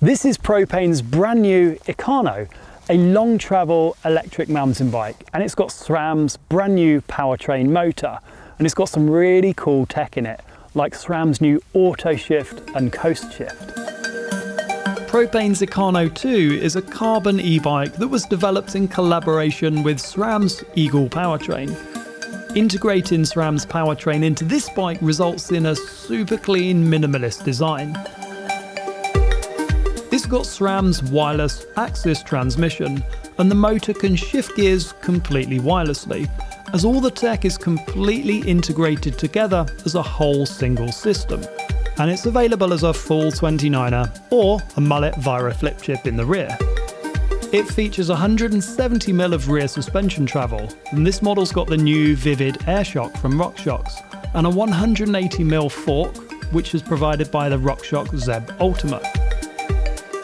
This is Propain's brand new Ekano, a long travel electric mountain bike, and it's got SRAM's brand new powertrain motor, and it's got some really cool tech in it, like SRAM's new auto shift and coast shift. Propain's Ekano 2 is a carbon e-bike that was developed in collaboration with SRAM's Eagle Powertrain. Integrating SRAM's powertrain into this bike results in a super clean, minimalist design. It's got SRAM's wireless axis transmission, and the motor can shift gears completely wirelessly, as all the tech is completely integrated together as a whole single system. And it's available as a full 29er or a mullet via a flip chip in the rear. It features 170mm of rear suspension travel, and this model's got the new Vivid Air Shock from RockShox, and a 180mm fork, which is provided by the RockShox Zeb Ultima.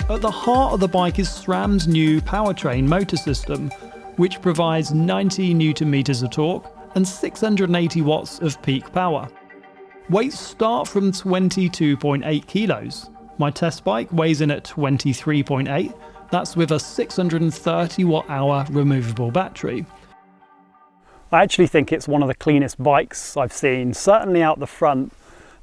At the heart of the bike is SRAM's new powertrain motor system, which provides 90 Nm of torque and 680 watts of peak power. Weights start from 22.8 kilos. My test bike weighs in at 23.8, that's with a 630 watt-hour removable battery. I actually think it's one of the cleanest bikes I've seen, certainly out the front.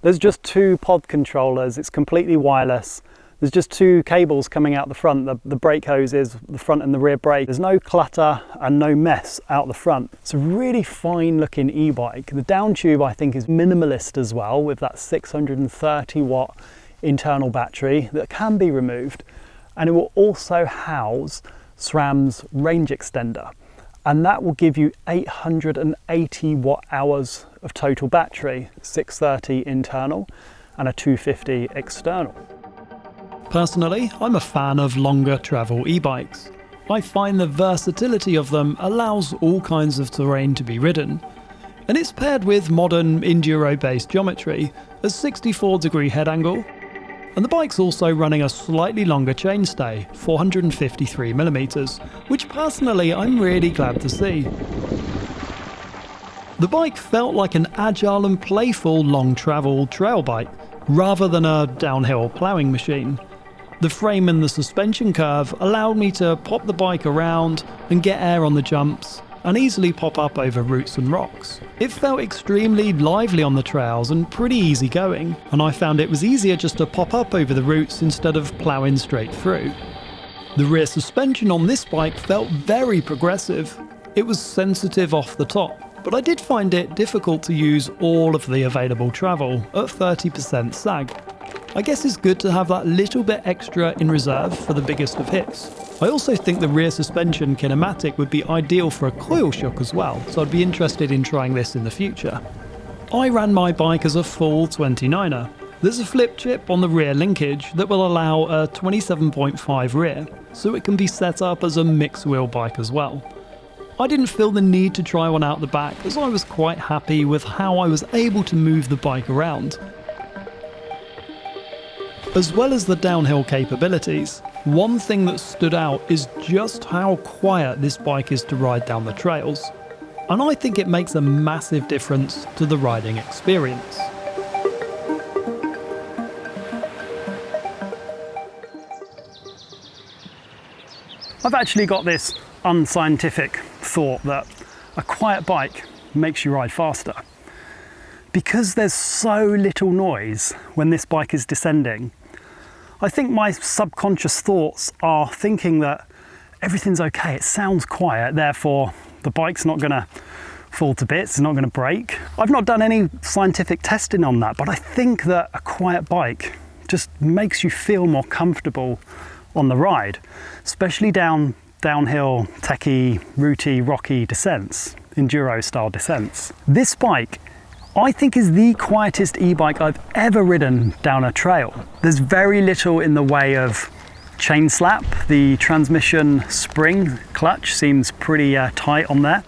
There's just two pod controllers, it's completely wireless. There's just two cables coming out the front, the brake hoses, the front and the rear brake. There's no clutter and no mess out the front. It's a really fine looking e-bike. The down tube I think is minimalist as well, with that 630 watt internal battery that can be removed. And it will also house SRAM's range extender. And that will give you 880 watt hours of total battery, 630 internal and a 250 external. Personally, I'm a fan of longer travel e-bikes. I find the versatility of them allows all kinds of terrain to be ridden. And it's paired with modern enduro-based geometry, a 64-degree head angle, and the bike's also running a slightly longer chainstay, 453mm, which personally I'm really glad to see. The bike felt like an agile and playful long travel trail bike, rather than a downhill ploughing machine. The frame and the suspension curve allowed me to pop the bike around and get air on the jumps, and easily pop up over roots and rocks. It felt extremely lively on the trails and pretty easy going, and I found it was easier just to pop up over the roots instead of ploughing straight through. The rear suspension on this bike felt very progressive. It was sensitive off the top, but I did find it difficult to use all of the available travel at 30% sag. I guess it's good to have that little bit extra in reserve for the biggest of hits. I also think the rear suspension kinematic would be ideal for a coil shock as well, so I'd be interested in trying this in the future. I ran my bike as a full 29er. There's a flip chip on the rear linkage that will allow a 27.5 rear, so it can be set up as a mixed wheel bike as well. I didn't feel the need to try one out the back, as I was quite happy with how I was able to move the bike around. As well as the downhill capabilities, one thing that stood out is just how quiet this bike is to ride down the trails. And I think it makes a massive difference to the riding experience. I've actually got this unscientific thought that a quiet bike makes you ride faster. Because there's so little noise when this bike is descending, I think my subconscious thoughts are thinking that everything's okay, it sounds quiet, therefore the bike's not gonna fall to bits, it's not gonna break. I've not done any scientific testing on that, but I think that a quiet bike just makes you feel more comfortable on the ride, especially downhill, techie, rooty, rocky descents, enduro style descents. This bike I think is the quietest e-bike I've ever ridden down a trail. There's very little in the way of chain slap. The transmission spring clutch seems pretty tight on there.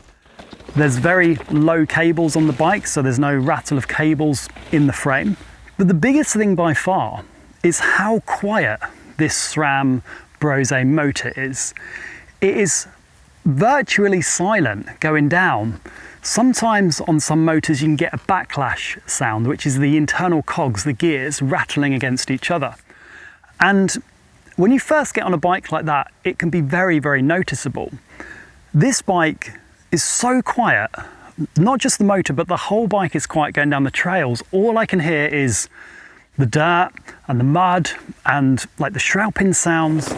There's very low cables on the bike, so there's no rattle of cables in the frame. But the biggest thing by far is how quiet this SRAM Brose motor is. It is virtually silent going down. Sometimes on some motors you can get a backlash sound, which is the internal cogs, the gears, rattling against each other. And when you first get on a bike like that, it can be very, very noticeable. This bike is so quiet, not just the motor, but the whole bike is quiet going down the trails. All I can hear is the dirt and the mud and like the shroudpin sounds.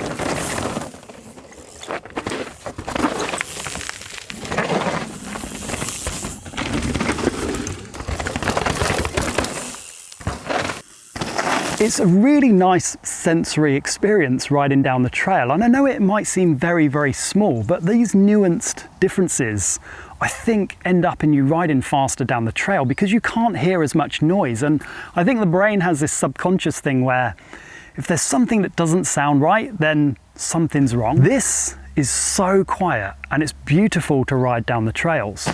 It's a really nice sensory experience riding down the trail, and I know it might seem very, very small, but these nuanced differences I think end up in you riding faster down the trail because you can't hear as much noise. And I think the brain has this subconscious thing where if there's something that doesn't sound right, then something's wrong. This is so quiet and it's beautiful to ride down the trails.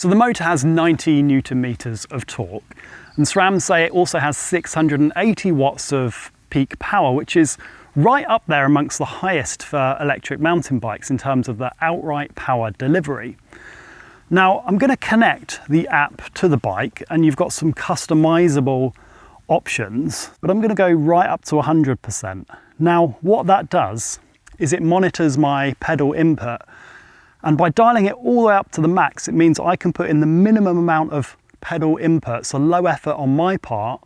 So the motor has 90 Newton meters of torque, and SRAM say it also has 680 watts of peak power, which is right up there amongst the highest for electric mountain bikes in terms of the outright power delivery. Now I'm going to connect the app to the bike and you've got some customizable options, but I'm going to go right up to 100%. Now what that does is it monitors my pedal input, and by dialing it all the way up to the max, it means I can put in the minimum amount of pedal input, so low effort on my part,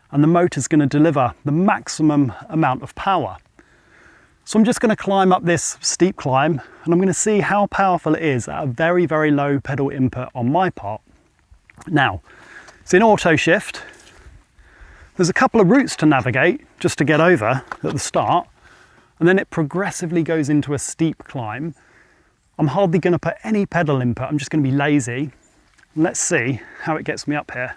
and the motor's going to deliver the maximum amount of power. So I'm just going to climb up this steep climb, and I'm going to see how powerful it is at a very, very low pedal input on my part. Now, it's in auto shift. There's a couple of routes to navigate just to get over at the start, and then it progressively goes into a steep climb. I'm hardly going to put any pedal input, I'm just going to be lazy. Let's see how it gets me up here.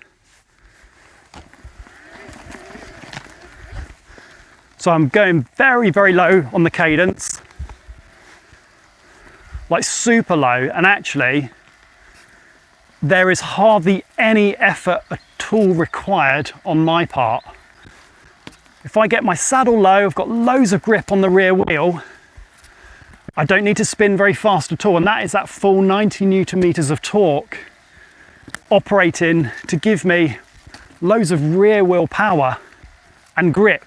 So I'm going very, very low on the cadence, like super low, and actually there is hardly any effort at all required on my part. If I get my saddle low, I've got loads of grip on the rear wheel. I don't need to spin very fast at all, and that is that full 90 Newton meters of torque operating to give me loads of rear wheel power and grip.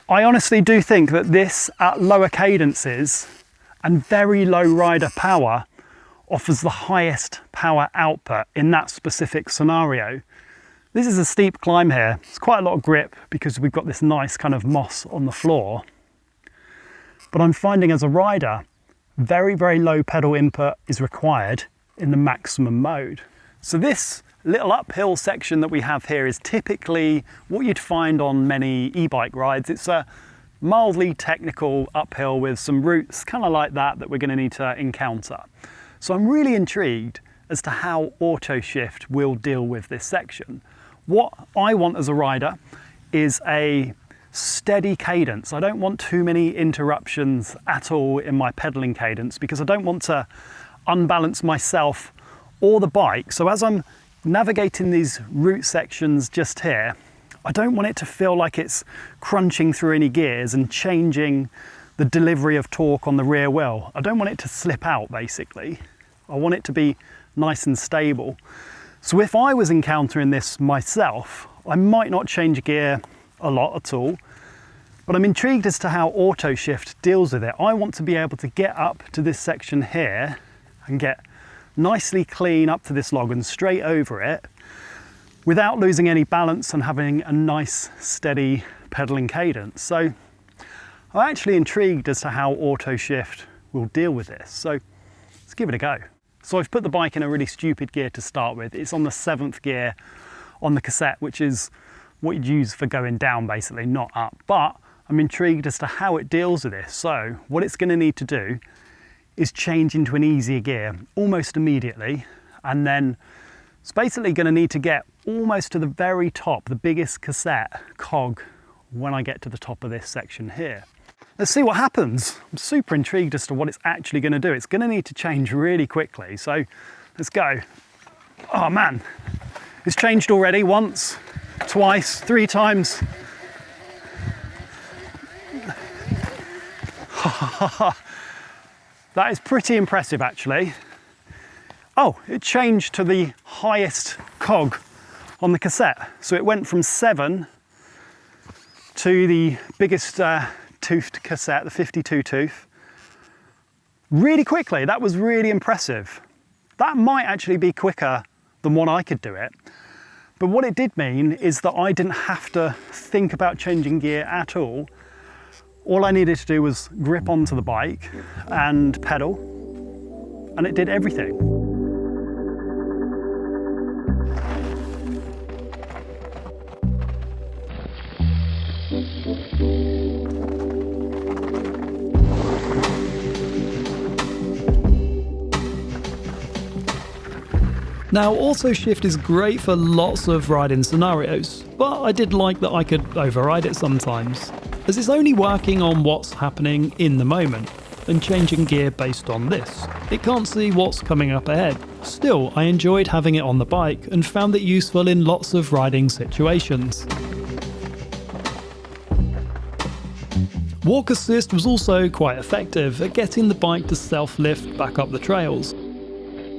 I honestly do think that this at lower cadences and very low rider power offers the highest power output in that specific scenario. This is a steep climb here. It's quite a lot of grip because we've got this nice kind of moss on the floor. But I'm finding as a rider, very, very low pedal input is required in the maximum mode. So this little uphill section that we have here is typically what you'd find on many e-bike rides. It's a mildly technical uphill with some routes kind of like that we're going to need to encounter. So I'm really intrigued as to how auto shift will deal with this section. What I want as a rider is a steady cadence. I don't want too many interruptions at all in my pedaling cadence because I don't want to unbalance myself or the bike. So as I'm navigating these route sections just here, I don't want it to feel like it's crunching through any gears and changing the delivery of torque on the rear wheel. I don't want it to slip out basically. I want it to be nice and stable. So if I was encountering this myself, I might not change gear a lot at all, but I'm intrigued as to how auto shift deals with it. I want to be able to get up to this section here and get nicely clean up to this log and straight over it without losing any balance and having a nice steady pedaling cadence. So I'm actually intrigued as to how auto shift will deal with this. So let's give it a go. So I've put the bike in a really stupid gear to start with. It's on the 7th gear on the cassette, which is what you'd use for going down basically, not up. But I'm intrigued as to how it deals with this. So what it's going to need to do is change into an easier gear almost immediately, and then it's basically going to need to get almost to the very top, the biggest cassette cog, when I get to the top of this section here. let's see what happens. I'm super intrigued as to what it's actually going to do. It's going to need to change really quickly, so let's go. Oh man, it's changed already once, twice, 3 times. That is pretty impressive actually. Oh, it changed to the highest cog on the cassette. So it went from 7 to the biggest toothed cassette, the 52 tooth, really quickly. That was really impressive. That might actually be quicker than what I could do it. But what it did mean is that I didn't have to think about changing gear at all. All I needed to do was grip onto the bike and pedal, and it did everything. Now, auto shift is great for lots of riding scenarios, but I did like that I could override it sometimes, as it's only working on what's happening in the moment, and changing gear based on this. It can't see what's coming up ahead. Still, I enjoyed having it on the bike and found it useful in lots of riding situations. Walk assist was also quite effective at getting the bike to self-lift back up the trails.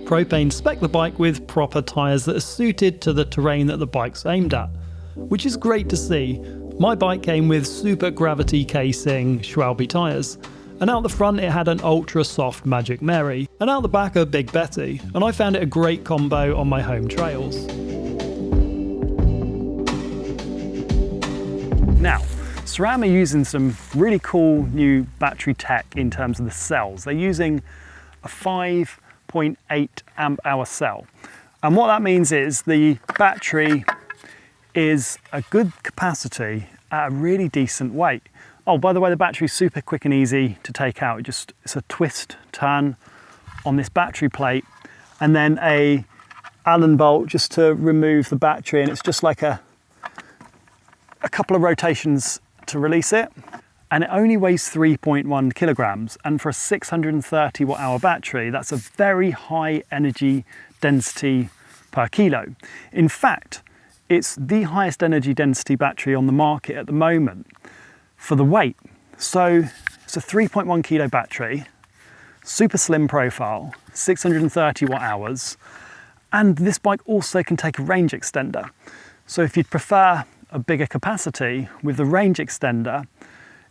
Propain spec the bike with proper tyres that are suited to the terrain that the bike's aimed at, which is great to see. My bike came with super gravity casing Schwalbe tyres, and out the front it had an ultra soft Magic Mary, and out the back a Big Betty, and I found it a great combo on my home trails. Now, SRAM are using some really cool new battery tech in terms of the cells. They're using a 5.8 amp hour cell. And what that means is the battery is a good capacity at a really decent weight. Oh, by the way, the battery's super quick and easy to take out. It's a twist turn on this battery plate, and then a Allen bolt just to remove the battery, and it's just like a couple of rotations to release it. And it only weighs 3.1 kilograms, and for a 630 watt hour battery, that's a very high energy density per kilo. In fact, it's the highest energy density battery on the market at the moment for the weight. So it's a 3.1 kilo battery, super slim profile, 630 watt hours, and this bike also can take a range extender. So if you'd prefer a bigger capacity with the range extender,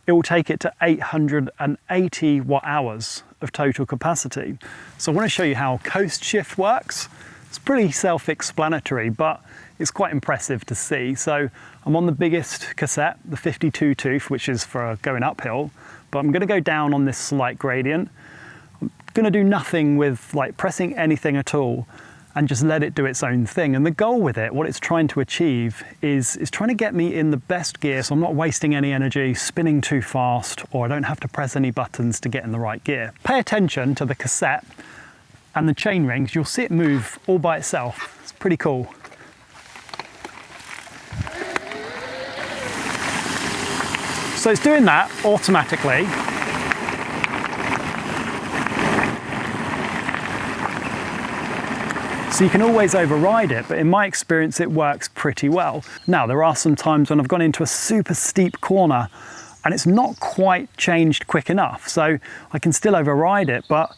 it will take it to 880 watt hours of total capacity. So I want to show you how coast shift works. It's pretty self-explanatory, but it's quite impressive to see. So I'm on the biggest cassette, the 52 tooth, which is for going uphill, but I'm going to go down on this slight gradient. I'm going to do nothing with like pressing anything at all, and just let it do its own thing. And the goal with it, what it's trying to achieve is trying to get me in the best gear, so I'm not wasting any energy, spinning too fast, or I don't have to press any buttons to get in the right gear. Pay attention to the cassette and the chain rings. You'll see it move all by itself. It's pretty cool. So it's doing that automatically. So you can always override it, but in my experience it works pretty well. Now, there are some times when I've gone into a super steep corner and it's not quite changed quick enough, so I can still override it, but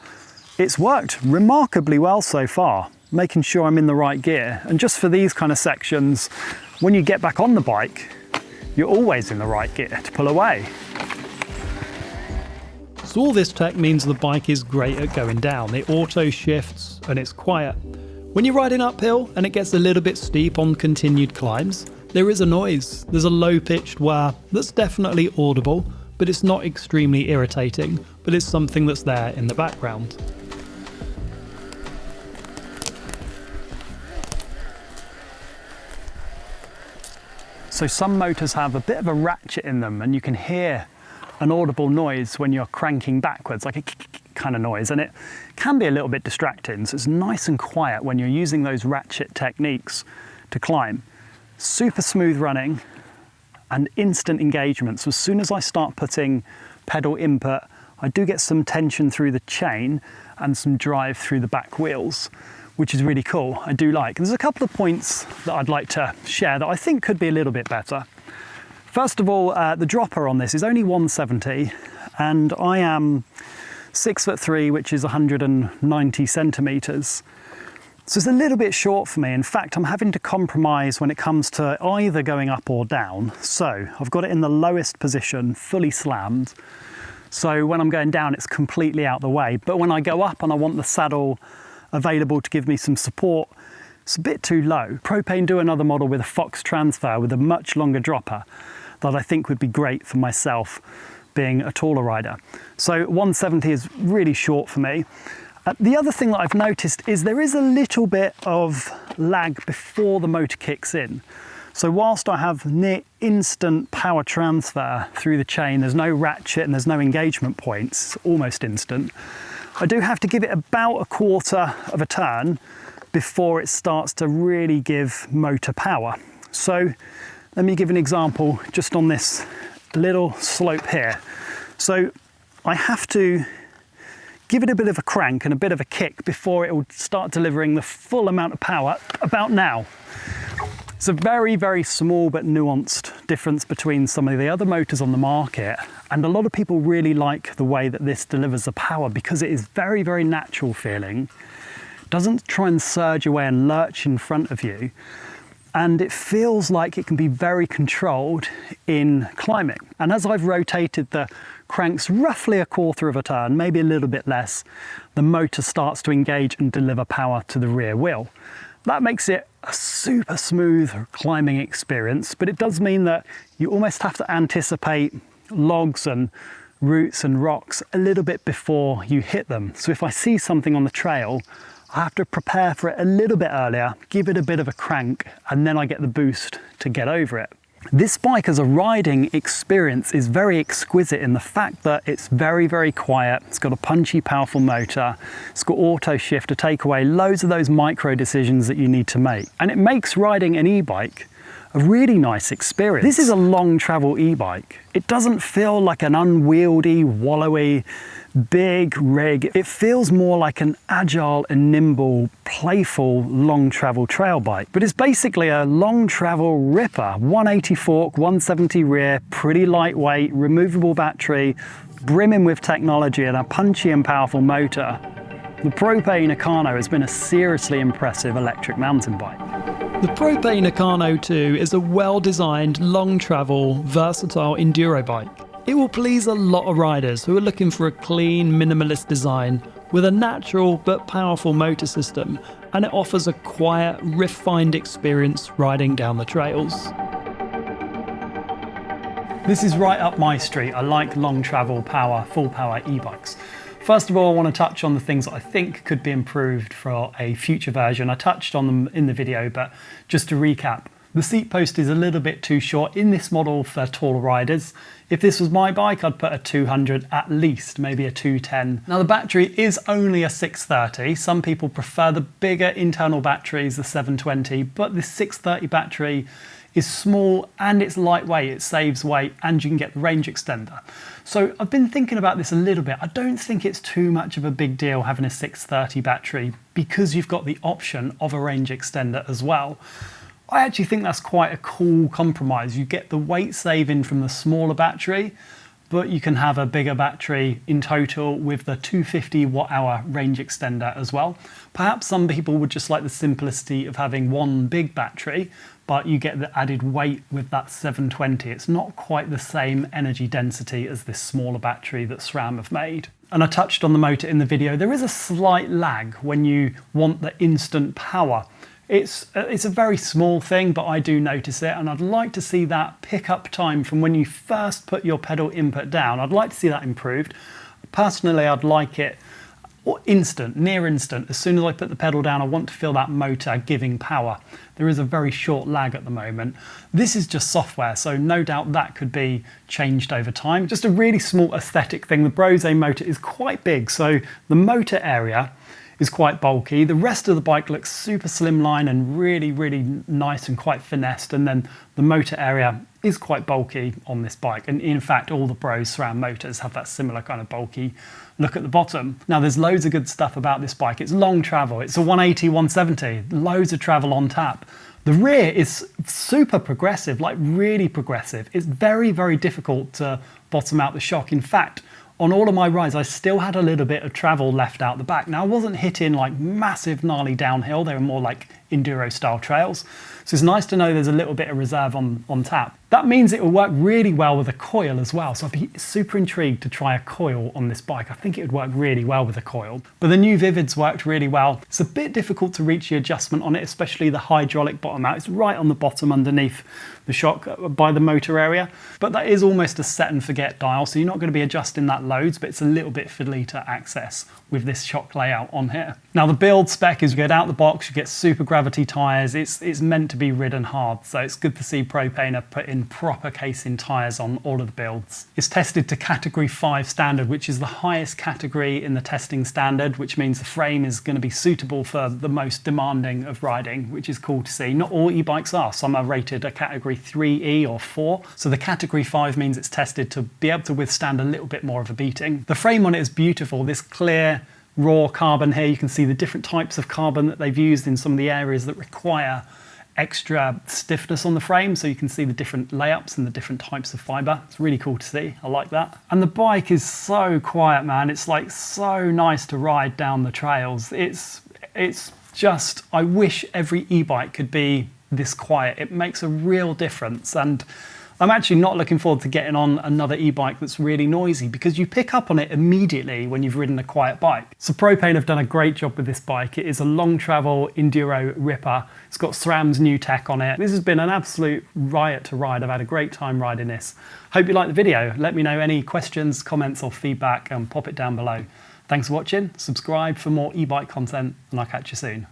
it's worked remarkably well so far, making sure I'm in the right gear. And just for these kind of sections, when you get back on the bike, you're always in the right gear to pull away. So all this tech means the bike is great at going down. It auto shifts and it's quiet. When you're riding uphill and it gets a little bit steep on continued climbs, there is a noise. There's a low-pitched whir that's definitely audible, but it's not extremely irritating, but it's something that's there in the background. So some motors have a bit of a ratchet in them, and you can hear an audible noise when you're cranking backwards, like a kind of noise, and it can be a little bit distracting. So it's nice and quiet when you're using those ratchet techniques to climb. Super smooth running and instant engagement. So as soon as I start putting pedal input, I do get some tension through the chain and some drive through the back wheels, which is really cool. I do like. And there's a couple of points that I'd like to share that I think could be a little bit better. First of all, the dropper on this is only 170, and I am 6'3", which is 190 centimeters. So it's a little bit short for me. In fact, I'm having to compromise when it comes to either going up or down. So I've got it in the lowest position, fully slammed. So when I'm going down, it's completely out the way. But when I go up and I want the saddle available to give me some support, it's a bit too low. Propain do another model with a Fox transfer with a much longer dropper that I think would be great for myself being a taller rider. So 170 is really short for me. The other thing that I've noticed is there is a little bit of lag before the motor kicks in. So whilst I have near instant power transfer through the chain, there's no ratchet and there's no engagement points, it's almost instant, I do have to give it about a quarter of a turn before it starts to really give motor power. So let me give an example just on this little slope here. So I have to give it a bit of a crank and a bit of a kick before it will start delivering the full amount of power about now. It's a very, very small but nuanced difference between some of the other motors on the market, and a lot of people really like the way that this delivers the power because it is very, very natural feeling. It doesn't try and surge away and lurch in front of you, and it feels like it can be very controlled in climbing. And as I've rotated the cranks roughly a quarter of a turn, maybe a little bit less, the motor starts to engage and deliver power to the rear wheel. That makes it a super smooth climbing experience, but it does mean that you almost have to anticipate logs and roots and rocks a little bit before you hit them. So if I see something on the trail, I have to prepare for it a little bit earlier, give it a bit of a crank, and then I get the boost to get over it. This bike as a riding experience is very exquisite in the fact that it's very, very quiet. It's got a punchy, powerful motor. It's got auto shift to take away loads of those micro decisions that you need to make. And it makes riding an e-bike a really nice experience. This is a long travel e-bike. It doesn't feel like an unwieldy, wallowy, big rig. It feels more like an agile and nimble, playful long travel trail bike. But it's basically a long travel ripper, 180 fork, 170 rear, pretty lightweight, removable battery, brimming with technology and a punchy and powerful motor. The Propain Ekano has been a seriously impressive electric mountain bike. The Propain Ekano 2 is a well-designed, long-travel, versatile enduro bike. It will please a lot of riders who are looking for a clean, minimalist design with a natural but powerful motor system, and it offers a quiet, refined experience riding down the trails. This is right up my street. I like long travel power, full power e-bikes. First of all, I want to touch on the things that I think could be improved for a future version. I touched on them in the video, but just to recap, the seat post is a little bit too short in this model for taller riders. If this was my bike, I'd put a 200 at least, maybe a 210. Now the battery is only a 630. Some people prefer the bigger internal batteries, the 720, but this 630 battery is small and it's lightweight, it saves weight, and you can get the range extender. So I've been thinking about this a little bit. I don't think it's too much of a big deal having a 630 battery because you've got the option of a range extender as well. I actually think that's quite a cool compromise. You get the weight saving from the smaller battery, but you can have a bigger battery in total with the 250 watt-hour range extender as well. Perhaps some people would just like the simplicity of having one big battery, but you get the added weight with that 720. It's not quite the same energy density as this smaller battery that SRAM have made. And I touched on the motor in the video. There is a slight lag when you want the instant power. It's a very small thing, but I do notice it, and I'd like to see that pick-up time from when you first put your pedal input down. I'd like to see that improved. Personally, I'd like it instant, near instant. As soon as I put the pedal down, I want to feel that motor giving power. There is a very short lag at the moment. This is just software, so no doubt that could be changed over time. Just a really small aesthetic thing. The Brose motor is quite big, so the motor area is quite bulky. The rest of the bike looks super slimline and really, really nice and quite finessed. And then the motor area is quite bulky on this bike. And in fact, all the Pro SRAM motors have that similar kind of bulky look at the bottom. Now, there's loads of good stuff about this bike. It's long travel. It's a 180, 170, loads of travel on tap. The rear is super progressive, like really progressive. It's very, very difficult to bottom out the shock. In fact, on all of my rides, I still had a little bit of travel left out the back. Now, I wasn't hitting like massive, gnarly downhill. They were more like enduro style trails. So it's nice to know there's a little bit of reserve on tap. That means it will work really well with a coil as well. So I'd be super intrigued to try a coil on this bike. I think it would work really well with a coil. But the new Vivids worked really well. It's a bit difficult to reach the adjustment on it, especially the hydraulic bottom out. It's right on the bottom underneath the shock by the motor area. But that is almost a set and forget dial. So you're not going to be adjusting that loads, but it's a little bit fiddly to access with this shock layout on here. Now, the build spec is you get out the box, you get super gravity tyres. It's meant to be ridden hard. So it's good to see Propain have put in proper casing tyres on all of the builds. It's tested to category 5 standard, which is the highest category in the testing standard, which means the frame is going to be suitable for the most demanding of riding, which is cool to see. Not all e-bikes are. Some are rated a category 3E or 4. So the category 5 means it's tested to be able to withstand a little bit more of a beating. The frame on it is beautiful. This clear, raw carbon here, you can see the different types of carbon that they've used in some of the areas that require extra stiffness on the frame, so you can see the different layups and the different types of fiber. It's really cool to see. I like that. And the bike is so quiet, man. It's like so nice to ride down the trails. It's just, I wish every e-bike could be this quiet. It makes a real difference. And I'm actually not looking forward to getting on another e-bike that's really noisy, because you pick up on it immediately when you've ridden a quiet bike. So Propain have done a great job with this bike. It is a long travel enduro ripper. It's got SRAM's new tech on it. This has been an absolute riot to ride. I've had a great time riding this. Hope you liked the video. Let me know any questions, comments or feedback and pop it down below. Thanks for watching. Subscribe for more e-bike content and I'll catch you soon.